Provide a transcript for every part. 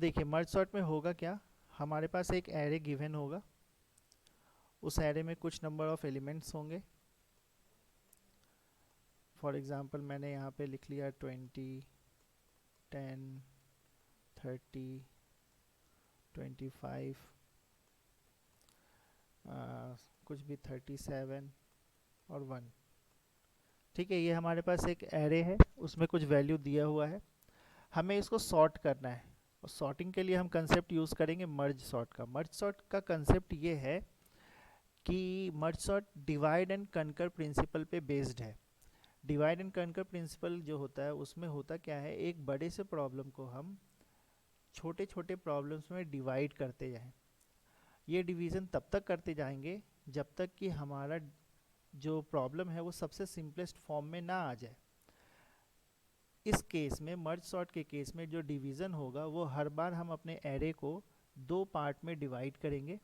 देखिए merge sort में होगा क्या, हमारे पास एक एरे गिवन होगा, उस एरे में कुछ नंबर ऑफ एलिमेंट्स होंगे। फॉर एग्जांपल मैंने यहाँ पे लिख लिया 20, 10, 30, 25, कुछ भी 37 और 1। ठीक है, ये हमारे पास एक एरे है, उसमें कुछ वैल्यू दिया हुआ है, हमें इसको सॉर्ट करना है। और सॉर्टिंग के लिए हम कंसेप्ट यूज़ करेंगे मर्ज सॉर्ट का। मर्ज सॉर्ट का कंसेप्ट ये है कि merge sort divide and conquer principle पे बेस्ड है। डिवाइड एंड कनकर प्रिंसिपल जो होता है उसमें होता क्या है, एक बड़े से प्रॉब्लम को हम छोटे छोटे प्रॉब्लम्स में डिवाइड करते जाएं। ये डिवीज़न तब तक करते जाएंगे जब तक कि हमारा जो प्रॉब्लम है वो सबसे सिंपलेस्ट फॉर्म में ना आ जाए। इस केस में मर्ज सॉर्ट के केस में जो डिवीज़न होगा वो हर बार हम अपने एरे को दो पार्ट में डिवाइड करेंगे,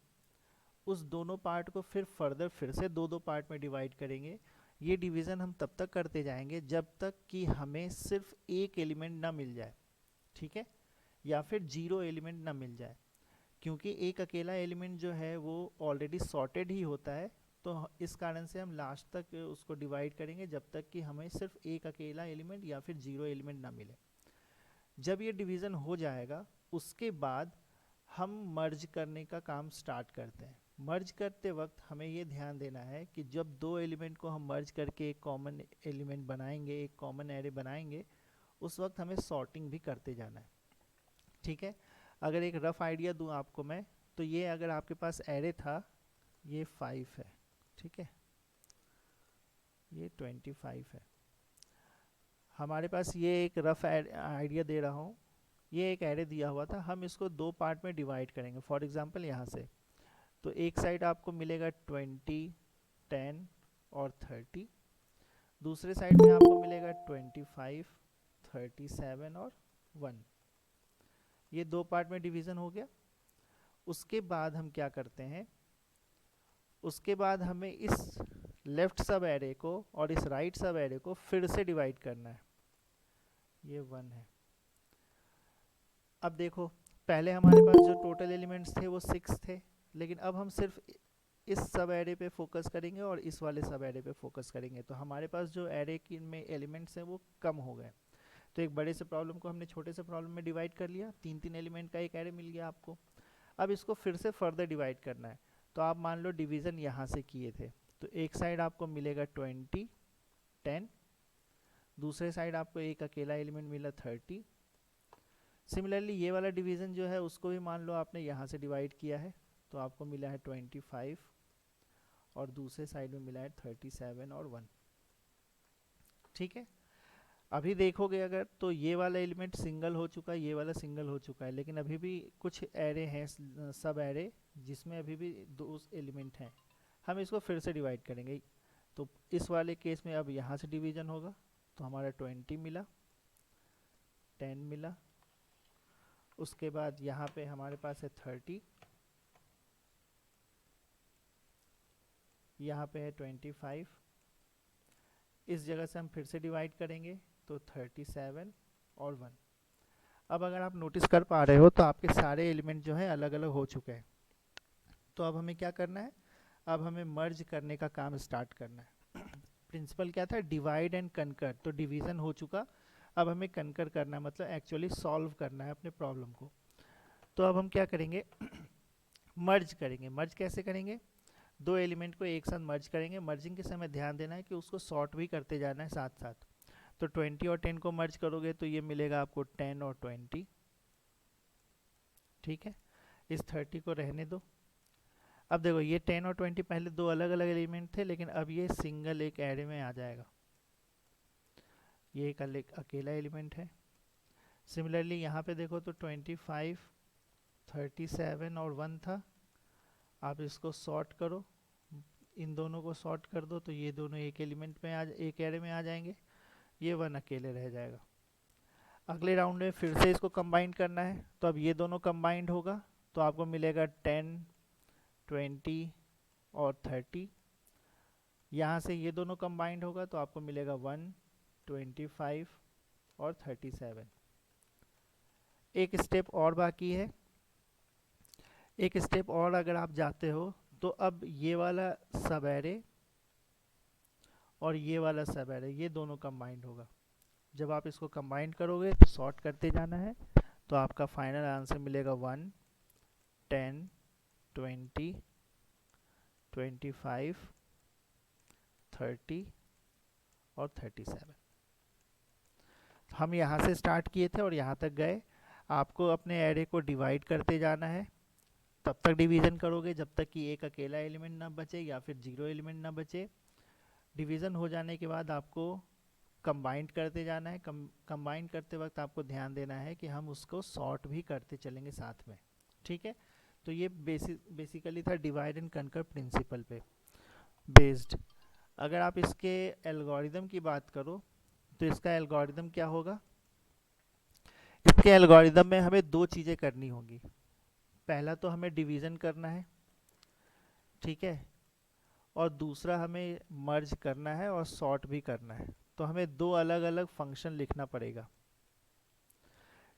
उस दोनों पार्ट को फिर से दो दो पार्ट में डिवाइड करेंगे। ये डिवीज़न हम तब तक करते जाएंगे जब तक कि हमें सिर्फ एक एलिमेंट ना मिल जाए, ठीक है, या फिर जीरो एलिमेंट ना मिल जाए। क्योंकि एक अकेला एलिमेंट जो है वो ऑलरेडी सॉर्टेड ही होता है, तो इस कारण से हम लास्ट तक उसको डिवाइड करेंगे जब तक कि हमें सिर्फ एक अकेला एलिमेंट या फिर जीरो एलिमेंट ना मिले। जब ये डिवीज़न हो जाएगा उसके बाद हम मर्ज करने का काम स्टार्ट करते हैं। मर्ज करते वक्त हमें ये ध्यान देना है कि जब दो एलिमेंट को हम मर्ज करके एक कॉमन एलिमेंट बनाएंगे, एक कॉमन एरे बनाएंगे, उस वक्त हमें सॉर्टिंग भी करते जाना है। ठीक है, अगर एक रफ आइडिया दूं आपको मैं, तो ये अगर आपके पास एरे था, ये 5 है, ठीक है, ये 25 है। हमारे पास ये एक रफ आइडिया दे रहा हूँ, ये एक एरे दिया हुआ था, हम इसको दो पार्ट में डिवाइड करेंगे। फॉर एग्जांपल यहाँ से तो एक साइड आपको मिलेगा 20, 10 और 30, दूसरे साइड में आपको मिलेगा 25, 37 और 1। ये दो पार्ट में डिवीज़न हो गया। उसके बाद हम क्या करते हैं, उसके बाद हमें इस लेफ्ट सब एरे को और इस राइट सब एरे को फिर से डिवाइड करना है। ये 1 है। अब देखो, पहले हमारे पास जो टोटल एलिमेंट्स थे वो 6 थे, लेकिन अब हम सिर्फ इस सब एरे पे फोकस करेंगे और इस वाले सब एरे पे फोकस करेंगे, तो हमारे पास जो एरे की में एलिमेंट्स हैं वो कम हो गए। तो एक बड़े से प्रॉब्लम को हमने छोटे से प्रॉब्लम में डिवाइड कर लिया, तीन तीन एलिमेंट का एक एरे मिल गया आपको। अब इसको फिर से फर्दर डिवाइड करना है। तो आप मान लो डिवीज़न यहाँ से किए थे, तो एक साइड आपको मिलेगा 20, 10, दूसरे साइड आपको एक अकेला एलिमेंट मिला 30। सिमिलरली ये वाला डिवीज़न जो है उसको भी मान लो आपने यहाँ से डिवाइड किया है, तो आपको मिला है 25 और दूसरे साइड में मिला है 37 और 1। ठीक है, अभी देखोगे अगर तो ये वाला एलिमेंट सिंगल हो चुका है, ये वाला सिंगल हो चुका है, लेकिन अभी भी कुछ एरे हैं, सब एरे, जिसमें अभी भी दो एलिमेंट हैं। हम इसको फिर से डिवाइड करेंगे। तो इस वाले केस में अब यहाँ से डिवीजन होगा, तो हमारा 20 मिला, 10 मिला, उसके बाद यहाँ पे हमारे पास है 30, यहाँ पे है 25, इस जगह से हम फिर से डिवाइड करेंगे तो 37 और 1। अब अगर आप नोटिस कर पा रहे हो तो आपके सारे एलिमेंट जो है अलग अलग हो चुके हैं। तो अब हमें क्या करना है, अब हमें मर्ज करने का काम स्टार्ट करना है। प्रिंसिपल क्या था, डिवाइड एंड कनकर, तो डिवीज़न हो चुका, अब हमें कनकर करना है, मतलब एक्चुअली सॉल्व करना है अपने प्रॉब्लम को। तो अब हम क्या करेंगे, मर्ज करेंगे। मर्ज कैसे करेंगे, दो एलिमेंट को एक साथ मर्ज करेंगे। मर्जिंग के समय ध्यान देना है कि उसको सॉर्ट भी करते जाना है साथ साथ। तो 20 और 10 को मर्ज करोगे तो ये मिलेगा आपको 10 और 20, ठीक है, इस 30 को रहने दो। अब देखो ये 10 और 20 पहले दो अलग अलग एलिमेंट थे, लेकिन अब ये सिंगल एक एरे में आ जाएगा, ये एक अकेला एलिमेंट है। सिमिलरली यहाँ पे देखो तो 25, 37 और 1 था, आप इसको सॉर्ट करो, इन दोनों को सॉर्ट कर दो तो ये दोनों एक एलिमेंट में एक एरे में आ जाएंगे, ये 1 अकेले रह जाएगा। अगले राउंड में फिर से इसको कंबाइन करना है, तो अब ये दोनों कंबाइंड होगा, तो आपको मिलेगा 10, 20 और 30। यहाँ से ये दोनों कंबाइंड होगा तो आपको मिलेगा 1, 25 और 37। एक स्टेप और बाकी है। एक स्टेप और अगर आप जाते हो तो अब ये वाला सब एरे और ये वाला सब एरे ये दोनों कंबाइंड होगा। जब आप इसको कंबाइन करोगे तो सॉर्ट करते जाना है, तो आपका फाइनल आंसर मिलेगा 1, 10, 20, 25, 30 और 37। हम यहाँ से स्टार्ट किए थे और यहाँ तक गए। आपको अपने एरे को डिवाइड करते जाना है, तब तक डिवीज़न करोगे जब तक कि एक अकेला एलिमेंट ना बचे या फिर जीरो एलिमेंट ना बचे। डिवीज़न हो जाने के बाद आपको कंबाइंड करते जाना है। कंबाइन करते वक्त आपको ध्यान देना है कि हम उसको सॉर्ट भी करते चलेंगे साथ में, ठीक है। तो ये बेसिकली था डिवाइड एंड कंकर प्रिंसिपल पे बेस्ड। अगर आप इसके एल्गोरिदम की बात करो तो इसका एल्गोरिदम क्या होगा। इसके एल्गोरिदम में हमें दो चीज़ें करनी होंगी। पहला तो हमें डिवीज़न करना है, ठीक है, और दूसरा हमें मर्ज करना है और सॉर्ट भी करना है। तो हमें दो अलग अलग फंक्शन लिखना पड़ेगा।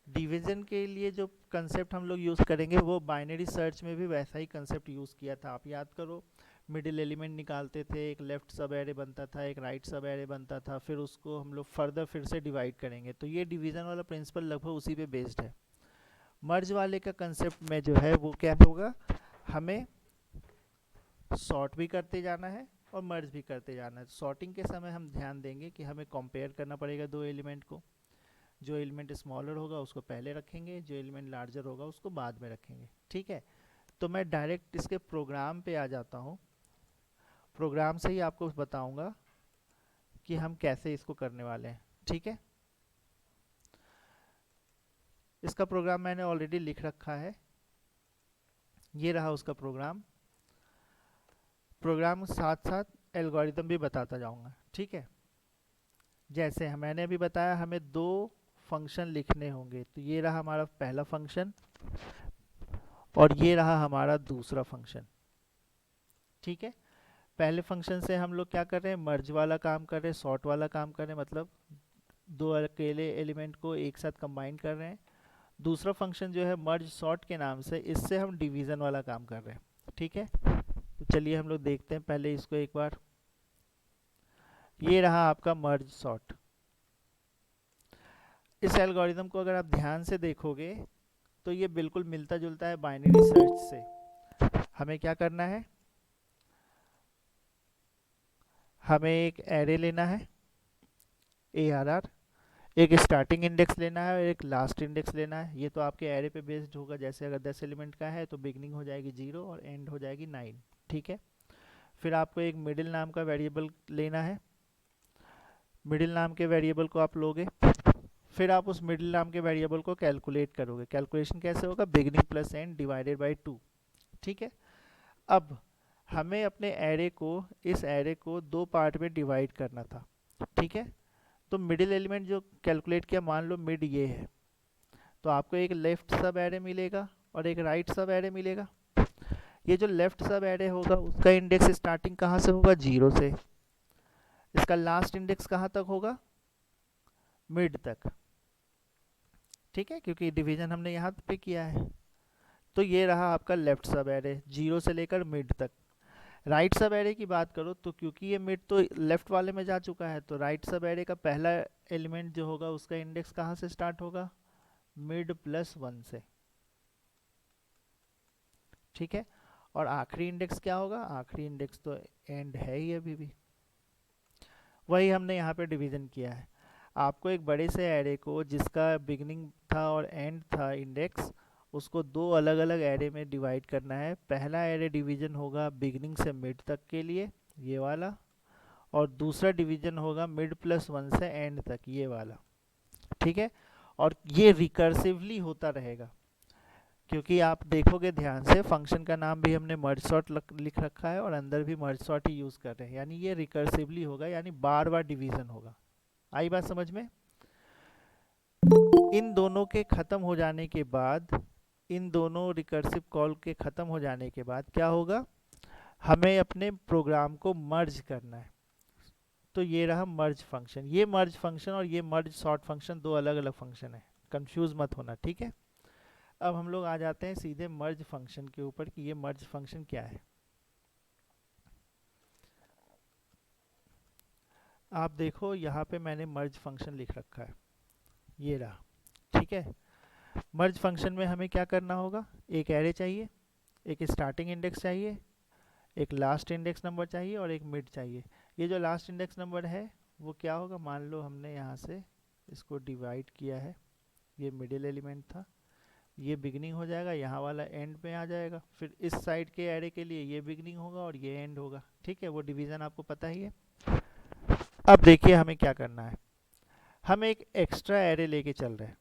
डिवीज़न के लिए जो कंसेप्ट हम लोग यूज़ करेंगे वो बाइनरी सर्च में भी वैसा ही कंसेप्ट यूज़ किया था। आप याद करो, मिडिल एलिमेंट निकालते थे, एक लेफ़्ट सब एरे बनता था, एक राइट सब एरे बनता था, फिर उसको हम लोग फर्दर फिर से डिवाइड करेंगे। तो ये डिवीज़न वाला प्रिंसिपल लगभग उसी पे बेस्ड है। मर्ज वाले का कंसेप्ट में जो है वो क्या होगा, हमें सॉर्ट भी करते जाना है और मर्ज भी करते जाना है। सॉर्टिंग के समय हम ध्यान देंगे कि हमें कंपेयर करना पड़ेगा दो एलिमेंट को। जो एलिमेंट स्मॉलर होगा उसको पहले रखेंगे, जो एलिमेंट लार्जर होगा उसको बाद में रखेंगे, ठीक है। तो मैं डायरेक्ट इसके प्रोग्राम पे आ जाता हूँ। प्रोग्राम से ही आपको बताऊंगा कि हम कैसे इसको करने वाले हैं, ठीक है। इसका प्रोग्राम मैंने ऑलरेडी लिख रखा है, ये रहा उसका प्रोग्राम। प्रोग्राम साथ साथ एल्गोरिदम भी बताता जाऊंगा, ठीक है। जैसे मैंने अभी बताया हमें दो फंक्शन लिखने होंगे, तो ये रहा हमारा पहला फंक्शन और ये रहा हमारा दूसरा फंक्शन, ठीक है। पहले फंक्शन से हम लोग क्या कर रहे हैं, मर्ज वाला काम कर रहे हैं, सॉर्ट वाला काम कर रहे हैं, मतलब दो अकेले एलिमेंट को एक साथ कंबाइन कर रहे हैं। दूसरा फंक्शन जो है मर्ज सॉर्ट के नाम से, इससे हम डिवीज़न वाला काम कर रहे हैं, ठीक है। तो चलिए हम लोग देखते हैं पहले इसको एक बार। ये रहा आपका मर्ज सॉर्ट। इस एल्गोरिदम को अगर आप ध्यान से देखोगे तो ये बिल्कुल मिलता जुलता है बाइनरी सर्च से। हमें क्या करना है, हमें एक एरे लेना है ARR, एक स्टार्टिंग इंडेक्स लेना है और एक लास्ट इंडेक्स लेना है। ये तो आपके एरे पे बेस्ड होगा, जैसे अगर 10 एलिमेंट का है तो बिगनिंग हो जाएगी 0 और एंड हो जाएगी 9, ठीक है। फिर आपको एक मिडिल नाम का वेरिएबल लेना है। मिडिल नाम के वेरिएबल को आप लोगे, फिर आप उस मिडिल नाम के वेरिएबल को कैलकुलेट करोगे। कैलकुलेशन कैसे होगा, beginning plus and divided by 2, ठीक है। अब हमें अपने एरे को, इस एरे को दो पार्ट में डिवाइड करना था, ठीक है। तो मिडिल एलिमेंट जो कैलकुलेट किया, मान लो मिड ये है, तो आपको एक लेफ्ट सब एरे मिलेगा और एक राइट सब एरे मिलेगा। ये जो लेफ्ट सब एरे होगा उसका इंडेक्स स्टार्टिंग कहाँ से होगा, 0 से। इसका लास्ट इंडेक्स कहाँ तक होगा, मिड तक, ठीक है, क्योंकि डिवीजन हमने यहाँ पे किया है। तो ये रहा आपका लेफ्ट सब एरे 0 से लेकर मिड तक। राइट सब एरे की बात करो तो क्योंकि ये मिड तो लेफ्ट वाले में जा चुका है, तो राइट सब एरे का पहला एलिमेंट जो होगा उसका इंडेक्स कहाँ से स्टार्ट होगा, मिड प्लस 1 से, ठीक है। और आखिरी इंडेक्स क्या होगा, आखिरी इंडेक्स तो एंड है ही अभी भी। वही हमने यहाँ पे डिवीजन किया है। आपको एक बड़े से एरे को जिसका बिगनिंग था और एंड था इंडेक्स, उसको दो अलग अलग एरे में डिवाइड करना है। पहला एरे डिवीजन होगा बिगनिंग से मिड तक के लिए, ये वाला, और दूसरा डिवीजन होगा मिड प्लस 1 से एंड तक, ये वाला, ठीक है। और ये रिकर्सिवली होता रहेगा, क्योंकि आप देखोगे ध्यान से फंक्शन का नाम भी हमने मर्ज सॉर्ट लिख रखा है और अंदर भी मर्ज सॉर्ट ही यूज़ कर रहे हैं, यानी ये रिकर्सिवली होगा, यानी बार बार डिवीजन होगा। आई बात समझ में। इन दोनों के ख़त्म हो जाने के बाद, इन दोनों रिकर्सिव कॉल के ख़त्म हो जाने के बाद क्या होगा, हमें अपने प्रोग्राम को मर्ज करना है। तो ये रहा मर्ज फंक्शन। ये मर्ज फंक्शन और ये मर्ज सॉर्ट फंक्शन दो अलग अलग फंक्शन है, कंफ्यूज मत होना, ठीक है। अब हम लोग आ जाते हैं सीधे मर्ज फंक्शन के ऊपर कि ये मर्ज फंक्शन क्या है। आप देखो यहाँ पे मैंने मर्ज फंक्शन लिख रखा है, ये रहा, ठीक है। मर्ज फंक्शन में हमें क्या करना होगा, एक एरे चाहिए, एक स्टार्टिंग इंडेक्स चाहिए, एक लास्ट इंडेक्स नंबर चाहिए और एक मिड चाहिए। ये जो लास्ट इंडेक्स नंबर है वो क्या होगा, मान लो हमने यहाँ से इसको डिवाइड किया है, ये मिडिल एलिमेंट था, ये बिगनिंग हो जाएगा, यहाँ वाला एंड पे आ जाएगा, फिर इस साइड के एरे के लिए ये बिगनिंग होगा और ये एंड होगा, ठीक है। वो डिवीज़न आपको पता ही है। अब देखिए हमें क्या करना है, हम एक एक्स्ट्रा एरे लेके चल रहे हैं।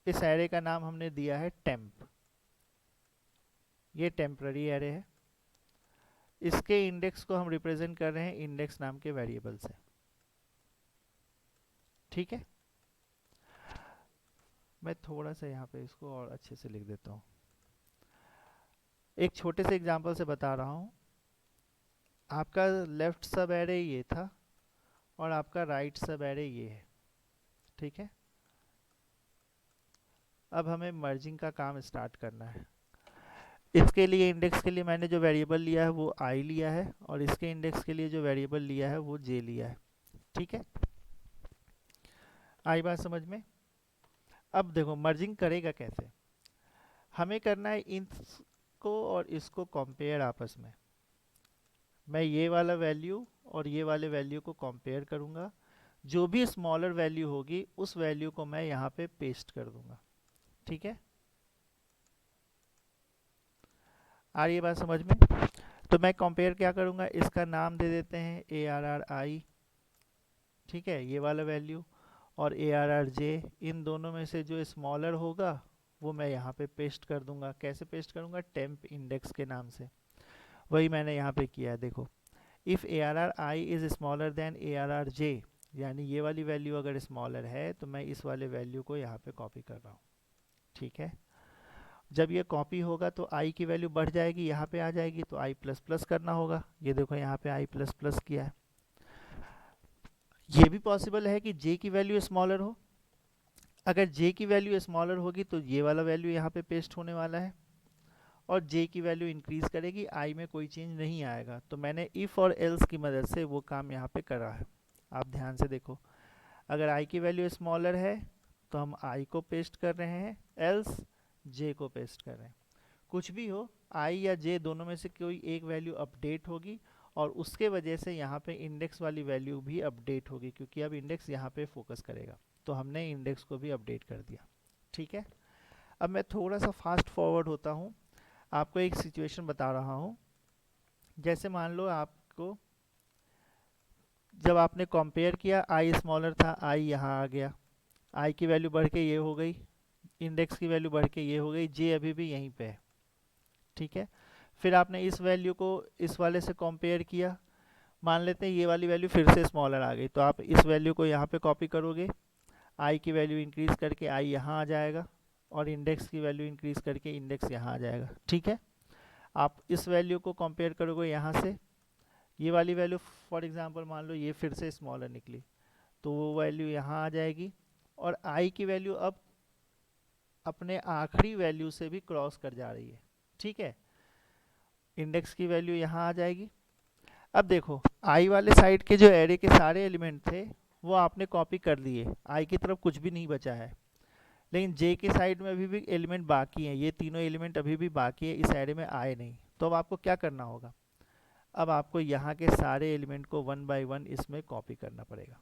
इस एरे का नाम हमने दिया है टेम्प, ये टेम्पररी एरे है। इसके इंडेक्स को हम रिप्रेजेंट कर रहे हैं इंडेक्स नाम के वेरिएबल से, ठीक है। मैं थोड़ा सा यहाँ पे इसको और अच्छे से लिख देता हूँ। एक छोटे से एग्जांपल से बता रहा हूँ। आपका लेफ्ट सब एरे ये था और आपका राइट सब एरे ये है, ठीक है। अब हमें मर्जिंग का काम स्टार्ट करना है। इसके लिए इंडेक्स के लिए मैंने जो वेरिएबल लिया है वो आई लिया है और इसके इंडेक्स के लिए जो वेरिएबल लिया है वो जे लिया है, ठीक है। आई बात समझ में। अब देखो मर्जिंग करेगा कैसे, हमें करना है इसको और इसको कंपेयर आपस में। मैं ये वाला वैल्यू और ये वाले वैल्यू को कंपेयर करूंगा, जो भी स्मॉलर वैल्यू होगी उस वैल्यू को मैं यहाँ पे पेस्ट कर दूंगा, ठीक है। आ रही है बात समझ में। तो मैं कंपेयर क्या करूंगा, इसका नाम दे देते हैं ARRI, ठीक है, ये वाला वैल्यू, और ARRJ, इन दोनों में से जो स्मॉलर होगा वो मैं यहाँ पे पेस्ट कर दूंगा। कैसे पेस्ट करूंगा, टेम्प इंडेक्स के नाम से। वही मैंने यहाँ पे किया है, देखो। If ARRI is smaller than ARRJ, यानी ये वाली वैल्यू अगर स्मॉलर है तो मैं इस वाले वैल्यू को यहाँ पे कॉपी कर रहा हूँ, ठीक है। जब ये कॉपी होगा तो i की वैल्यू बढ़ जाएगी, यहाँ पे आ जाएगी, तो i प्लस प्लस करना होगा। ये देखो यहाँ पे i प्लस प्लस किया है। ये भी पॉसिबल है कि j की वैल्यू स्मॉलर हो। अगर j की वैल्यू स्मॉलर होगी तो ये वाला वैल्यू यहाँ पे पेस्ट होने वाला है, और j की वैल्यू इंक्रीज करेगी, i में कोई चेंज नहीं आएगा। तो मैंने इफ़ और एल्स की मदद से वो काम यहाँ पे करा है। आप ध्यान से देखो, अगर i की वैल्यू स्मॉलर है तो हम i को पेस्ट कर रहे हैं, एल्स j को पेस्ट कर रहे हैं। कुछ भी हो, i या j दोनों में से कोई एक वैल्यू अपडेट होगी और उसके वजह से यहाँ पे इंडेक्स वाली वैल्यू भी अपडेट होगी, क्योंकि अब इंडेक्स यहाँ पे फोकस करेगा। तो हमने इंडेक्स को भी अपडेट कर दिया, ठीक है। अब मैं थोड़ा सा फास्ट फॉरवर्ड होता हूँ, आपको एक सिचुएशन बता रहा हूँ। जैसे मान लो आपको, जब आपने कंपेयर किया i स्मॉलर था, i यहाँ आ गया, i की वैल्यू बढ़ के ये हो गई, इंडेक्स की वैल्यू बढ़ के ये हो गई, j अभी भी यहीं पे है, ठीक है। फिर आपने इस वैल्यू को इस वाले से कंपेयर किया, मान लेते हैं ये वाली वैल्यू फिर से स्मॉलर आ गई, तो आप इस वैल्यू को यहाँ पे कॉपी करोगे, i की वैल्यू इंक्रीज करके i यहाँ आ जाएगा और इंडेक्स की वैल्यू इंक्रीज करके इंडेक्स यहाँ आ जाएगा, ठीक है। आप इस वैल्यू को कंपेयर करोगे यहाँ से, ये वाली वैल्यू फॉर एग्जांपल मान लो ये फिर से स्मॉलर निकली, तो वो वैल्यू यहाँ आ जाएगी और i की वैल्यू अब अपने आखिरी वैल्यू से भी क्रॉस कर जा रही है, ठीक है। इंडेक्स की वैल्यू यहाँ आ जाएगी। अब देखो i वाले साइड के जो एरे के सारे एलिमेंट थे वो आपने कॉपी कर लिए, i की तरफ कुछ भी नहीं बचा है, लेकिन j के साइड में अभी भी एलिमेंट बाकी हैं, ये तीनों एलिमेंट अभी भी बाकी है, इस एरे में आए नहीं। तो अब आपको क्या करना होगा, अब आपको यहाँ के सारे एलिमेंट को 1 बाय 1 इसमें कॉपी करना पड़ेगा,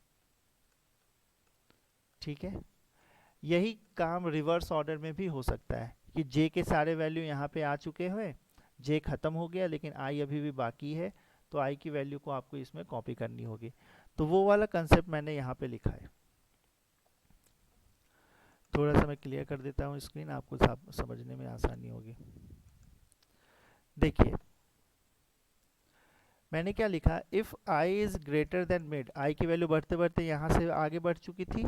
ठीक है। यही काम रिवर्स ऑर्डर में भी हो सकता है कि j के सारे वैल्यू यहाँ पे आ चुके हुए, j खत्म हो गया लेकिन i अभी भी बाकी है, तो i की वैल्यू को आपको इसमें कॉपी करनी होगी। तो वो वाला कंसेप्ट मैंने यहाँ पे लिखा है। थोड़ा सा मैं क्लियर कर देता हूँ स्क्रीन, आपको समझने में आसानी होगी। देखिए मैंने क्या लिखा, if i is greater than mid, i की वैल्यू बढ़ते बढ़ते यहाँ से आगे बढ़ चुकी थी,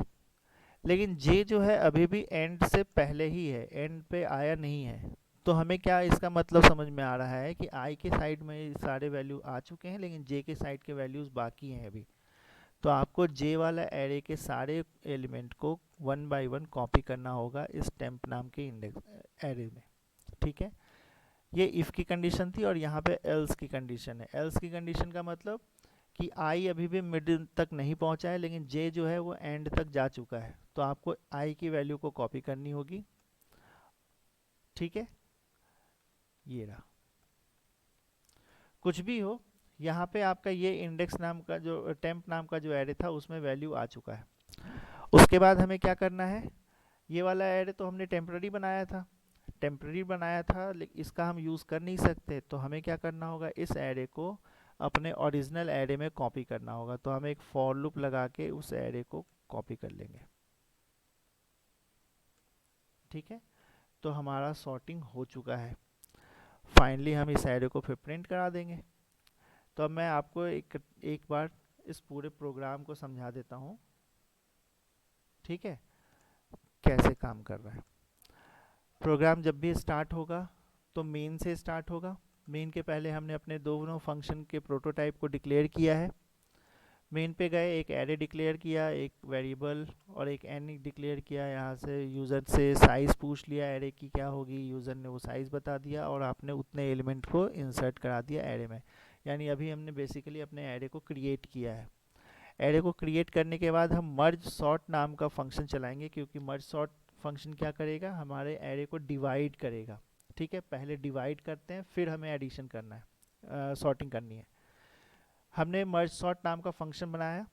लेकिन j जो है अभी भी एंड से पहले ही है, एंड पे आया नहीं है। तो हमें क्या इसका मतलब समझ में आ रहा है कि i के साइड में सारे वैल्यू आ चुके हैं लेकिन j के साइड के वैल्यूज़ बाकी हैं अभी। तो आपको जे वाला एरे के सारे एलिमेंट को 1 बाय 1 कॉपी करना होगा इस टेम्प नाम के इंडेक्स एरे में। ठीक है, ये इफ़ की कंडीशन थी और यहाँ पे एल्स की कंडीशन है। एल्स की कंडीशन का मतलब कि आई अभी भी मिडिल तक नहीं पहुँचा है, लेकिन जे जो है वो एंड तक जा चुका है, तो आपको आई की वैल्यू को कॉपी करनी होगी। ठीक है, ये रहा। कुछ भी हो, यहाँ पे आपका ये इंडेक्स नाम का जो टेम्प नाम का जो एरे था उसमें वैल्यू आ चुका है। उसके बाद हमें क्या करना है, ये वाला एरे तो हमने टेम्पररी बनाया था लेकिन इसका हम यूज़ कर नहीं सकते, तो हमें क्या करना होगा, इस एरे को अपने ओरिजिनल एरे में कॉपी करना होगा। तो हम एक फॉर लूप लगा के उस एरे को कॉपी कर लेंगे। ठीक है, तो हमारा सॉर्टिंग हो चुका है। फाइनली हम इस एरे को फिर प्रिंट करा देंगे। तो अब मैं आपको एक बार इस पूरे प्रोग्राम को समझा देता हूँ, ठीक है, कैसे काम कर रहा है। प्रोग्राम जब भी स्टार्ट होगा तो मेन से स्टार्ट होगा। मेन के पहले हमने अपने दोनों फंक्शन के प्रोटोटाइप को डिक्लेयर किया है। मेन पे गए, एक एरे डिक्लेयर किया, एक वेरिएबल और एक एन डिक्लेयर किया। यहाँ से यूज़र से साइज़ पूछ लिया एरे की क्या होगी, यूज़र ने वो साइज़ बता दिया और आपने उतने एलिमेंट को इंसर्ट करा दिया एरे में। यानी अभी हमने बेसिकली अपने एरे को क्रिएट किया है। एरे को क्रिएट करने के बाद हम मर्ज सॉर्ट नाम का फंक्शन चलाएंगे, क्योंकि मर्ज सॉर्ट फंक्शन क्या करेगा, हमारे एरे को डिवाइड करेगा। ठीक है, पहले डिवाइड करते हैं फिर हमें एडिशन करना है, सॉर्टिंग करनी है। हमने मर्ज सॉर्ट नाम का फंक्शन बनाया,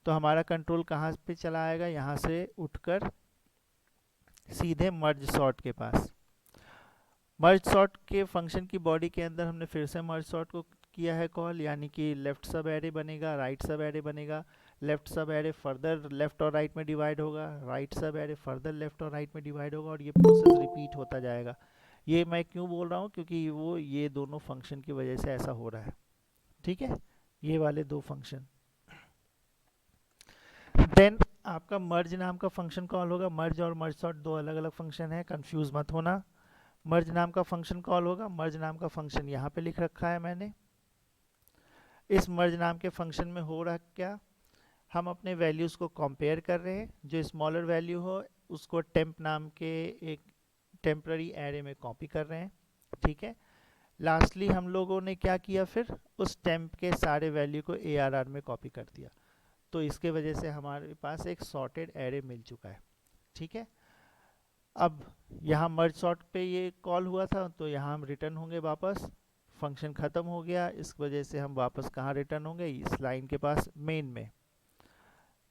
तो हमारा कंट्रोल कहाँ पे चला आएगा, यहाँ से उठकर सीधे मर्ज सॉर्ट के पास। मर्ज सॉर्ट के फंक्शन की बॉडी के अंदर हमने फिर से मर्ज सॉर्ट को किया है कॉल, यानी कि लेफ्ट सब एरे बनेगा, राइट सब एरे बनेगा। लेफ्ट सब एरे फर्दर लेफ्ट और राइट में डिवाइड होगा, राइट सब एरे फर्दर लेफ्ट और राइट में डिवाइड होगा, और ये प्रोसेस रिपीट होता जाएगा। ये मैं क्यों बोल रहा हूँ, क्योंकि वो ये दोनों फंक्शन की वजह से ऐसा हो रहा है। ठीक है, ये वाले दो फंक्शन। देन आपका मर्ज नाम का फंक्शन कॉल होगा। मर्ज और मर्ज सॉर्ट दो अलग अलग फंक्शन है, कंफ्यूज मत होना। मर्ज नाम का फंक्शन कॉल होगा। मर्ज नाम का फंक्शन यहाँ पे लिख रखा है मैंने। इस मर्ज नाम के फंक्शन में हो रहा क्या, हम अपने वैल्यूज़ को कंपेयर कर रहे हैं। जो स्मॉलर वैल्यू हो उसको टेम्प नाम के एक टेम्पररी एरे में कॉपी कर रहे हैं। ठीक है, लास्टली हम लोगों ने क्या किया, फिर उस टेम्प के सारे वैल्यू को ARR में कॉपी कर दिया। तो इसके वजह से हमारे पास एक सॉर्टेड एरे मिल चुका है। ठीक है, अब यहाँ मर्ज सॉर्ट पे ये कॉल हुआ था, तो यहाँ हम रिटर्न होंगे वापस। फंक्शन ख़त्म हो गया, इस वजह से हम वापस कहाँ रिटर्न होंगे, इस लाइन के पास, मेन में।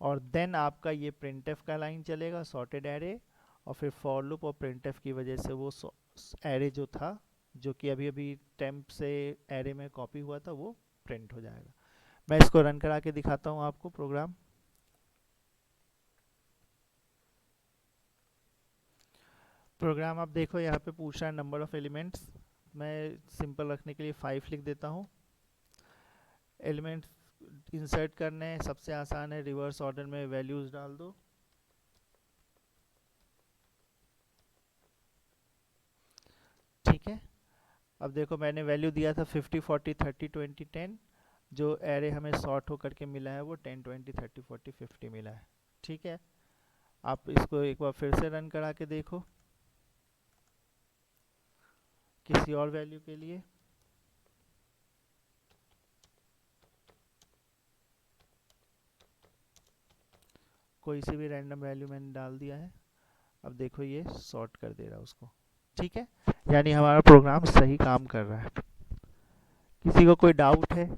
और देन आपका ये printf का लाइन चलेगा, सॉर्टेड एरे, और फिर फॉर लूप और printf की वजह से वो एरे जो था, जो कि अभी अभी टेम्प से एरे में कॉपी हुआ था, वो प्रिंट हो जाएगा। मैं इसको रन करा के दिखाता हूँ आपको प्रोग्राम। प्रोग्राम आप देखो, यहाँ पे पूछ रहा है नंबर ऑफ एलिमेंट्स। मैं सिंपल रखने के लिए 5 लिख देता हूँ। एलिमेंट्स इंसर्ट करने हैं, सबसे आसान है, रिवर्स ऑर्डर में वैल्यूज़ डाल दो। ठीक है, अब देखो मैंने वैल्यू दिया था 50 40 30 20 10। जो एरे हमें सॉर्ट होकर के मिला है वो 10 20 30 40 50 मिला है। ठीक है, आप इसको एक बार फिर से रन करा के देखो किसी और वैल्यू के लिए। कोई सी भी रैंडम वैल्यू मैंने डाल दिया है। अब देखो ये सॉर्ट कर दे रहा है उसको। ठीक है, यानी हमारा प्रोग्राम सही काम कर रहा है। किसी को कोई डाउट है?